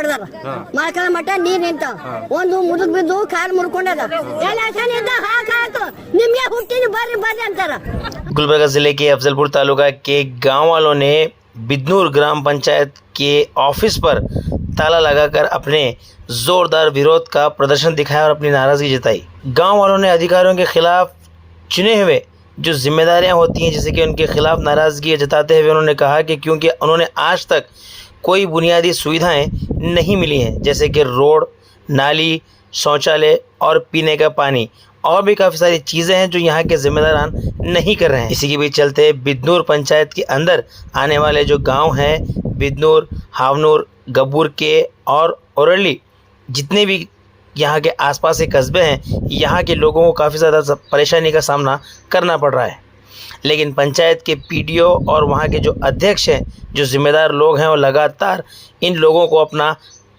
ಹೊಡೆದಾರ ಮಳಕಲ ಮಟ್ಟ ನೀರ್ ನಿಂತ ಒಂದು ಮುದುಕ್ ಬಿದ್ದು ಕಾಲ್ ಮುರ್ಕೊಂಡದ ಹಾಕು ನಿಮ್ಗೆ ಹುಟ್ಟಿನ ಬರ್ರಿ ಬರ್ರಿ ಅಂತಾರ। गुलबर्गा जिले के अफजलपुर तालुका के गांव वालों ने बिदनूर ग्राम पंचायत के ऑफिस पर ताला लगाकर अपने जोरदार विरोध का प्रदर्शन दिखाया और अपनी नाराजगी जताई। गांव वालों ने अधिकारियों के खिलाफ चुने हुए जो जिम्मेदारियां होती हैं जैसे कि उनके खिलाफ नाराजगी जताते हुए उन्होंने कहा कि क्योंकि उन्होंने आज तक कोई बुनियादी सुविधाएं नहीं मिली हैं जैसे कि रोड, नाली, शौचालय और पीने का पानी और भी काफ़ी सारी चीज़ें हैं जो यहाँ के जिम्मेदारान नहीं कर रहे हैं। इसी के बीच चलते बिदनूर पंचायत के अंदर आने वाले जो गांव हैं बिदनूर, हावनूर, गब्बूर के और औरली, जितने भी यहाँ के आसपास के कस्बे हैं यहाँ के लोगों को काफ़ी ज़्यादा परेशानी का सामना करना पड़ रहा है। लेकिन पंचायत के पीडीओ और वहाँ के जो अध्यक्ष हैं, जो जिम्मेदार लोग हैं, वो लगातार इन लोगों को अपना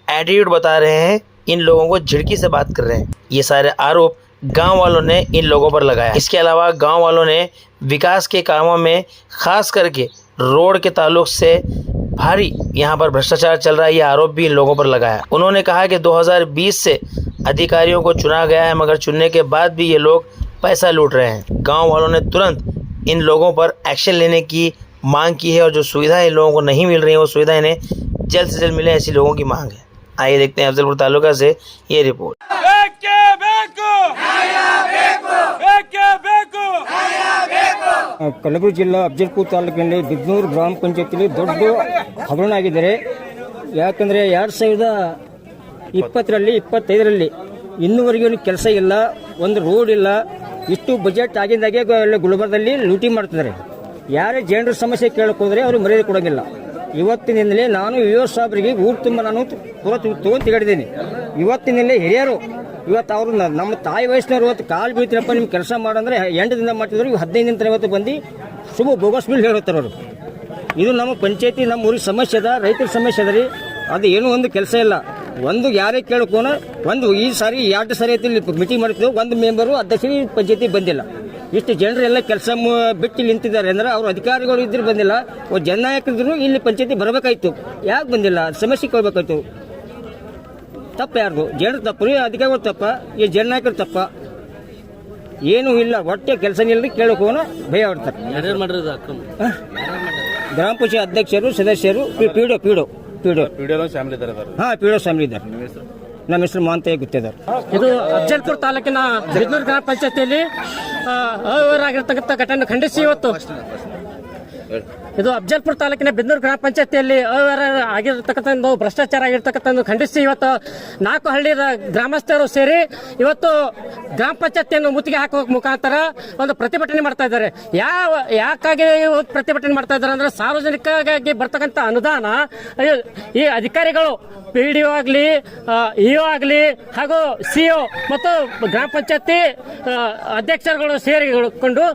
एटीट्यूड बता रहे हैं, इन लोगों को झिड़की से बात कर रहे हैं। ये सारे आरोप गांव वालों ने इन लोगों पर लगाया। इसके अलावा गांव वालों ने विकास के कामों में खास करके रोड के ताल्लुक से भारी यहाँ पर भ्रष्टाचार चल रहा है, ये आरोप भी इन लोगों पर लगाया। उन्होंने कहा कि 2020 से अधिकारियों को चुना गया है मगर चुनने के बाद भी ये लोग पैसा लूट रहे हैं। गांव वालों ने तुरंत इन लोगों पर एक्शन लेने की मांग की है और जो सुविधाएं इन लोगों को नहीं मिल रही हैं वो सुविधाएं इन्हें जल्द से जल्द मिले, ऐसी लोगों की मांग है। आइए देखते हैं अफजलपुर तालुका से ये रिपोर्ट। ಕಲಬುರಗಿ ಜಿಲ್ಲಾ ಅಫಜಲ್ಪುರ ತಾಲೂಕಿನಲ್ಲಿ ಬಿದನೂರು ಗ್ರಾಮ ಪಂಚಾಯತಿಯಲ್ಲಿ ದೊಡ್ಡ ಹಗರಣ ಆಗಿದ್ದಾರೆ। ಯಾಕಂದರೆ 2020ರಲ್ಲಿ 25ರಲ್ಲಿ ಇನ್ನೂವರೆಗೂ ಕೆಲಸ ಇಲ್ಲ, ಒಂದು ರೋಡ್ ಇಲ್ಲ, ಇಷ್ಟು ಬಜೆಟ್ ಆಗಿಂದಾಗೆ ಗುಲ್ಬರ್ಗದಲ್ಲಿ ಲೂಟಿ ಮಾಡ್ತಿದ್ದಾರೆ। ಯಾರೇ ಜನರ ಸಮಸ್ಯೆ ಕೇಳಕ್ಕೆ ಹೋದರೆ ಅವರು ಮರ್ಯಾದೆ ಕೊಡೋಂಗಿಲ್ಲ। ಇವತ್ತಿನಿಂದಲೇ ನಾನು ಯುವ ಸಾಬ್ರಿಗೆ ಊರು ತುಂಬ ನಾನು ತೊಗೊಂಡು ತಿಗಾಡಿದ್ದೀನಿ। ಇವತ್ತಿನಲ್ಲೇ ಹಿರಿಯರು ಇವತ್ತು ಅವರು ನಮ್ಮ ತಾಯಿ ವಯಸ್ಸಿನವ್ರು ಇವತ್ತು ಕಾಲು ಬೀಳ್ತೀನಪ್ಪ ನಿಮ್ಮ ಕೆಲಸ ಮಾಡಂದ್ರೆ 8 ದಿನ ಮಾಡ್ತಿದ್ರು, 15 ದಿನ ಇವತ್ತು ಬಂದು ಶುಭ ಬೋಗಸ್ ಬಿಲ್ ಹೇಳ್ತಾರೆ ಅವರು। ಇದು ನಮ್ಮ ಪಂಚಾಯತಿ ನಮ್ಮ ಊರಿಗೆ ಸಮಸ್ಯೆ ಅದ, ರೈತರ ಸಮಸ್ಯೆ ಅದ ರೀ। ಅದು ಏನೂ ಒಂದು ಕೆಲಸ ಇಲ್ಲ। ಒಂದು ಯಾರೇ ಕೇಳ್ಕೋನ ಒಂದು ಈ ಸಾರಿ 2 ಸಾರಿ ಐತಿ ಮೀಟಿಂಗ್ ಮಾಡ್ತಿದ್ವು, ಒಂದು ಮೆಂಬರು ಅಧ್ಯಕ್ಷರು ಪಂಚಾಯತಿ ಬಂದಿಲ್ಲ। ಇಷ್ಟು ಜನರೆಲ್ಲ ಕೆಲಸ ಬಿಟ್ಟು ನಿಂತಿದ್ದಾರೆ ಅಂದ್ರೆ ಅವ್ರ ಅಧಿಕಾರಿಗಳು ಇದ್ರು ಬಂದಿಲ್ಲ, ಜನನಾಯಕರಿದ್ರು ಇಲ್ಲಿ ಪಂಚಾಯತಿ ಬರಬೇಕಾಯ್ತು, ಯಾಕೆ ಬಂದಿಲ್ಲ? ಸಮಸ್ಯೆ ಕೇಳಬೇಕಾಯ್ತು। ತಪ್ಪ ಯಾರ್ದು? ಜನರು ತಪ್ಪು ರೀ, ಅಧಿಕಾರಿಗಳು ತಪ್ಪ, ಈ ಜನನಾಯಕರು ತಪ್ಪ? ಏನೂ ಇಲ್ಲ, ಒಟ್ಟೆ ಕೆಲಸ ನಿಲ್ಲದೆ ಕೇಳೋಕೋನ ಭಯ ಆಡ್ತಾರೆ। ಗ್ರಾಮ ಪಂಚಾಯತ್ ಅಧ್ಯಕ್ಷರು, ಸದಸ್ಯರು, ಪಿಡಿಒ ಹಾಂ ಪಿಡಿಒ ಫ್ಯಾಮಿಲಿ ಇದ್ದಾರೆ। ನಮ್ಮ ಹೆಸರು ಮಾಂತಯ್ಯ ಗುತ್ತಿದ್ದಾರೆ। ಇದು ಅಫಜಲ್ಪುರ ತಾಲೂಕಿನ ಬಿದನೂರು ಗ್ರಾಮ ಪಂಚಾಯತಿಯಲ್ಲಿ ಅವಿವರಾಗಿರ್ತಕ್ಕಂಥ ಘಟನೆ ಖಂಡಿಸಿ ಇವತ್ತು ಇದು ಅಫಜಲ್ಪುರ ತಾಲೂಕಿನ ಬಿದನೂರು ಗ್ರಾಮ ಪಂಚಾಯತಿಯಲ್ಲಿ ಆಗಿರತಕ್ಕಂಥ ಭ್ರಷ್ಟಾಚಾರ ಆಗಿರ್ತಕ್ಕಂಥ ಖಂಡಿಸಿ ಇವತ್ತು 4 ಹಳ್ಳಿಯ ಗ್ರಾಮಸ್ಥರು ಸೇರಿ ಇವತ್ತು ಗ್ರಾಮ ಪಂಚಾಯತಿಯನ್ನು ಮುತ್ತಿಗೆ ಹಾಕುವ ಮುಖಾಂತರ ಒಂದು ಪ್ರತಿಭಟನೆ ಮಾಡ್ತಾ ಇದ್ದಾರೆ। ಯಾಕಾಗಿ ಪ್ರತಿಭಟನೆ ಮಾಡ್ತಾ ಇದ್ದಾರೆ ಅಂದ್ರೆ ಸಾರ್ವಜನಿಕವಾಗಿ ಬರ್ತಕ್ಕಂಥ ಅನುದಾನ ಈ ಅಧಿಕಾರಿಗಳು ಪಿಡಿಒ ಆಗಲಿ, ಇಒ ಆಗಲಿ ಹಾಗೂ ಸಿಒ ಮತ್ತು ಗ್ರಾಮ ಪಂಚಾಯತಿ ಅಧ್ಯಕ್ಷರುಗಳು ಸೇರಿಕೊಂಡು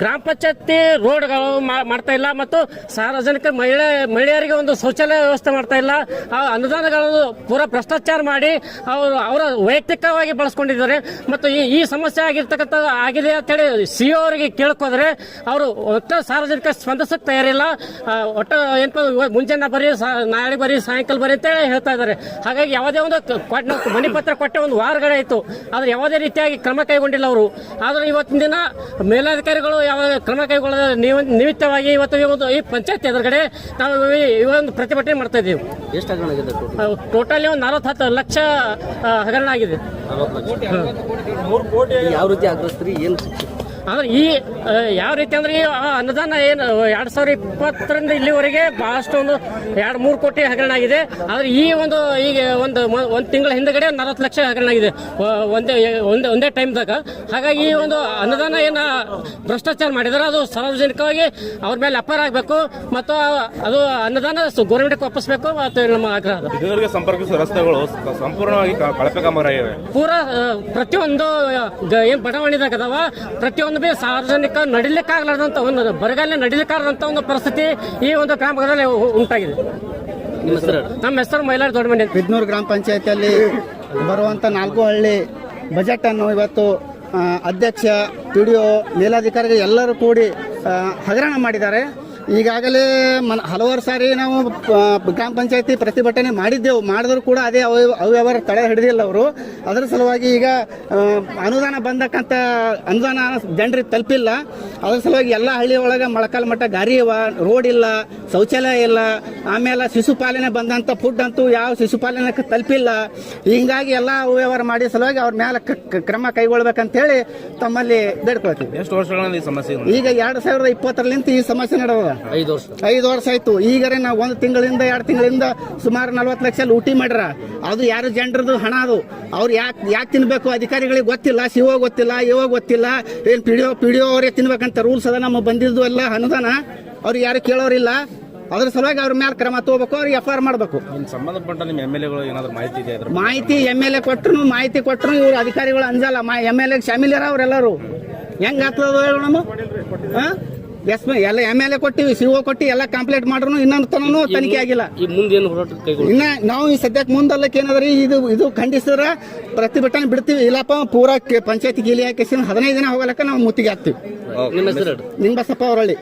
ಗ್ರಾಮ ಪಂಚಾಯತಿ ರೋಡ್ಗಳು ಮಾಡ್ತಾ ಇಲ್ಲ ಮತ್ತು ಸಾರ್ವಜನಿಕ ಮಹಿಳೆಯರಿಗೆ ಒಂದು ಶೌಚಾಲಯ ವ್ಯವಸ್ಥೆ ಮಾಡ್ತಾ ಇಲ್ಲ। ಆ ಅನುದಾನಗಳು ಪೂರಾ ಭ್ರಷ್ಟಾಚಾರ ಮಾಡಿ ಅವರ ವೈಯಕ್ತಿಕವಾಗಿ ಬಳಸ್ಕೊಂಡಿದ್ದಾರೆ ಮತ್ತು ಈ ಸಮಸ್ಯೆ ಆಗಿದೆ ಅಂತ ಹೇಳಿ ಸಿಒ ಅವರಿಗೆ ಕೇಳ್ಕೋದ್ರೆ ಅವರು ಒಟ್ಟು ಸಾರ್ವಜನಿಕ ಸ್ಪಂದಿಸಕ್ಕೆ ತಯಾರಿಲ್ಲ। ಒಟ್ಟು ಏನಪ್ಪ ಮುಂಜಾನೆ ಬರೀ, ನಾಳೆ ಬರೀ, ಸಾಯಂಕಾಲ ಬರೀ ಅಂತ ಹೇಳ್ತಾ ಇದ್ದಾರೆ। ಹಾಗಾಗಿ ಯಾವುದೇ ಒಂದು ಮನಿ ಪತ್ರ ಕೊಟ್ಟೆ ಒಂದು ವಾರಗಳೇ ಆಯಿತು, ಆದ್ರೆ ಯಾವುದೇ ರೀತಿಯಾಗಿ ಕ್ರಮ ಕೈಗೊಂಡಿಲ್ಲ ಅವರು। ಆದ್ರೆ ಇವತ್ತಿನ ದಿನ ಮೇಲಾಧಿಕಾರಿಗಳು ಯಾವ ಕ್ರಮ ಕೈಗೊಳ್ಳದ ನಿಮಿತ್ತವಾಗಿ ಇವತ್ತು ಈ ಪಂಚಾಯತ್ ಎದುರುಗಡೆ ನಾವು ಒಂದು ಪ್ರತಿಭಟನೆ ಮಾಡ್ತಾ ಇದ್ದೀವಿ। ಎಷ್ಟು ಹಗರಣ ಆಗಿದೆ? ಟೋಟಲಿ ಒಂದು 40 ಲಕ್ಷ ಹಗರಣ ಆಗಿದೆ। ಯಾವ ರೀತಿ ಆಗ್ರಸ್ತ್ರಿ? ಏನು ಅಂದ್ರೆ ಯಾವ ರೀತಿ ಅಂದ್ರೆ ಈ ಅನುದಾನ ಏನು 2020ರಿಂದ ಇಲ್ಲಿವರೆಗೆ ಬಹಳಷ್ಟು ಒಂದು 2-3 ಕೋಟಿ ಹಗರಣ ಆಗಿದೆ। ಆದ್ರೆ ಈಗ ಒಂದು ತಿಂಗಳ ಹಿಂದಗಡೆ 40 ಲಕ್ಷ ಹಗರಣ ಆಗಿದೆ ಒಂದೇ ಟೈಮ್ದಾಗ। ಹಾಗಾಗಿ ಈ ಒಂದು ಅನುದಾನ ಏನು ಭ್ರಷ್ಟಾಚಾರ ಮಾಡಿದಾರೆ ಅದು ಸಾರ್ವಜನಿಕವಾಗಿ ಅವ್ರ ಮೇಲೆ ಅಪಾರ ಆಗಬೇಕು ಮತ್ತು ಅದು ಅನುದಾನ ಗೌರ್ಮೆಂಟ್ಗೆ ವಾಪಸ್ಬೇಕು ಮತ್ತು ನಮ್ಮ ಆಗ್ರಹ। ಸಂಪರ್ಕಿಸುವ ರಸ್ತೆಗಳು ಸಂಪೂರ್ಣವಾಗಿ ಕಳಪೆ ಕಾಮಗಾರಿಯಾಗಿವೆ। ಪೂರಾ ಪ್ರತಿಯೊಂದು ಏನ್ ಬಡಾವಣೆದಾಗ ಅದಾವ ಪ್ರತಿಯೊಂದು ಸಾರ್ವಜನಿಕ ನಡಿಲಿಕ್ಕಾಗಲಾರ್ದಂತ ಒಂದು ಬರಗಾಲ ನಡಿಲಿಕ್ಕಾಗದಂತ ಒಂದು ಪರಿಸ್ಥಿತಿ ಈ ಒಂದು ಗ್ರಾಮದಲ್ಲಿ ಉಂಟಾಗಿದೆ। ನಮ್ಮ ಹೆಸರು ಮೈಲಾರ ದೊಡ್ಡಮನಿ ಅಂತ। ಬಿದನೂರು ಗ್ರಾಮ ಪಂಚಾಯತಿಯಲ್ಲಿ ಬರುವಂತ 4 ಹಳ್ಳಿ ಬಜೆಟ್ ಅನ್ನು ಇವತ್ತು ಅಧ್ಯಕ್ಷ, ಪಿಡಿಒ, ಮೇಲಾಧಿಕಾರಿಗಳು ಎಲ್ಲರೂ ಕೂಡಿ ಹಗರಣ ಮಾಡಿದ್ದಾರೆ। ಈಗಾಗಲೇ ಹಲವಾರು ಸಾರಿ ನಾವು ಗ್ರಾಮ ಪಂಚಾಯತಿ ಪ್ರತಿಭಟನೆ ಮಾಡಿದ್ರು ಕೂಡ ಅದೇ ಅವ್ಯವಹಾರ ತಡೆ ಹಿಡಿದಿಲ್ಲ ಅವರು. ಅದರ ಸಲುವಾಗಿ ಈಗ ಅನುದಾನ ಬಂದಕ್ಕಂತ ಅನುದಾನ ಜನರಿಗೆ ತಲುಪಿಲ್ಲ. ಅದರ ಸಲುವಾಗಿ ಎಲ್ಲ ಹಳ್ಳಿ ಒಳಗೆ ಮೊಳಕಾಲು ಮಟ್ಟ ಗಾರಿ ಇವ, ರೋಡ್ ಇಲ್ಲ, ಶೌಚಾಲಯ ಇಲ್ಲ, ಆಮೇಲೆ ಶಿಶುಪಾಲನೆ ಬಂದಂಥ ಫುಡ್ ಅಂತೂ ಯಾವ ಶಿಶುಪಾಲನೆಗೆ ತಲುಪಿಲ್ಲ. ಹಿಂಗಾಗಿ ಎಲ್ಲ ಅವ್ಯವಹಾರ ಮಾಡಿ ಸಲುವಾಗಿ ಅವ್ರ ಮೇಲೆ ಕ್ರಮ ಕೈಗೊಳ್ಬೇಕಂತೇಳಿ ತಮ್ಮಲ್ಲಿ ಬೇಡ್ಕೊಳ್ತೀವಿ. ಎಷ್ಟು ವರ್ಷಗಳಿಂದ ಈ ಸಮಸ್ಯೆ ಇದೆ? ಈಗ 2020 ಈ ಸಮಸ್ಯೆ ನಡೆದ 5 ವರ್ಷ ಆಯ್ತು. ಈಗರೆ ನಾವು 1 ತಿಂಗಳಿಂದ 2 ತಿಂಗಳಿಂದ ಸುಮಾರು 40 ಲಕ್ಷ ಲೂಟಿ ಮಾಡ್ಯಾರ. ಅದು ಯಾರು ಜನರದು ಹಣ ಅದು. ಅವ್ರು ಯಾಕೆ ತಿನ್ಬೇಕು ಅಧಿಕಾರಿಗಳಿಗೆ ಗೊತ್ತಿಲ್ಲ, ಸಿಒ ಗೊತ್ತಿಲ್ಲ, ಇಒ ಗೊತ್ತಿಲ್ಲ, ಏನ್ ಪಿಡಿಒ ಅವರೇ ತಿನ್ಬೇಕಂತ ರೂಲ್ಸ್ ಅದ. ನಮ್ಮ ಬಂದಿದ್ದು ಎಲ್ಲ ಅನುದಾನ ಅವ್ರಿಗೆ ಯಾರು ಕೇಳೋರಿಲ್ಲ. ಅದ್ರ ಸಲುವಾಗಿ ಅವ್ರ ಮೇಲೆ ಕ್ರಮ ತಗೋಬೇಕು, ಅವ್ರಿಗೆ FIR ಮಾಡಬೇಕು. ಸಂಬಂಧಪಟ್ಟ ನಿಮ್ಮ MLAಗಳು ಏನಾದ್ರು ಮಾಹಿತಿ ಇದೆ? ಮಾಹಿತಿ MLA ಕೊಟ್ಟರು ಇವ್ರು ಅಧಿಕಾರಿಗಳು ಅಂಜಲ್ಲ. MLA ಶಾಮಿಲ್ ಅವರೆಲ್ಲರೂ ಹೆಂಗ್ ಆಗ್ತದ ಹೇಳು ನಮ್ಮ ಎಲ್ಲ MLA ಕೊಟ್ಟಿವಿ, ಸಿಒ ಕೊಟ್ಟು ಎಲ್ಲ ಕಂಪ್ಲೇಂಟ್ ಮಾಡ್ರು ಇನ್ನೊಂದು ತನೂ ತನಿಖೆ ಆಗಿಲ್ಲ. ಈ ಮುಂದೆ ಏನು ಹೋರಾಟ ಕೈಗೊಳ್ಳಿ? ಇನ್ನ ನಾವು ಈ ಸದ್ಯಕ್ಕೆ ಮುಂದಲ್ಲಕ್ಕೆ ಏನಾದ್ರಿ ಇದು ಖಂಡಿಸಿದ್ರ ಪ್ರತಿಭಟನೆ ಬಿಡ್ತೀವಿ. ಇಲ್ಲಪ್ಪ ಪೂರಾ ಪಂಚಾಯತಿ ಗೀಲಿ ಹಾಕಿ 15 ದಿನ ಹೋಗಲಕ್ಕ ನಾವು ಮುತ್ತಿಗೆ ಹಾಕ್ತಿವಿ. ನಿಮ್ಮ ಹೆಸರು? ನಿಂಬಸಪ್ಪ ಅವರಳ್ಳಿ.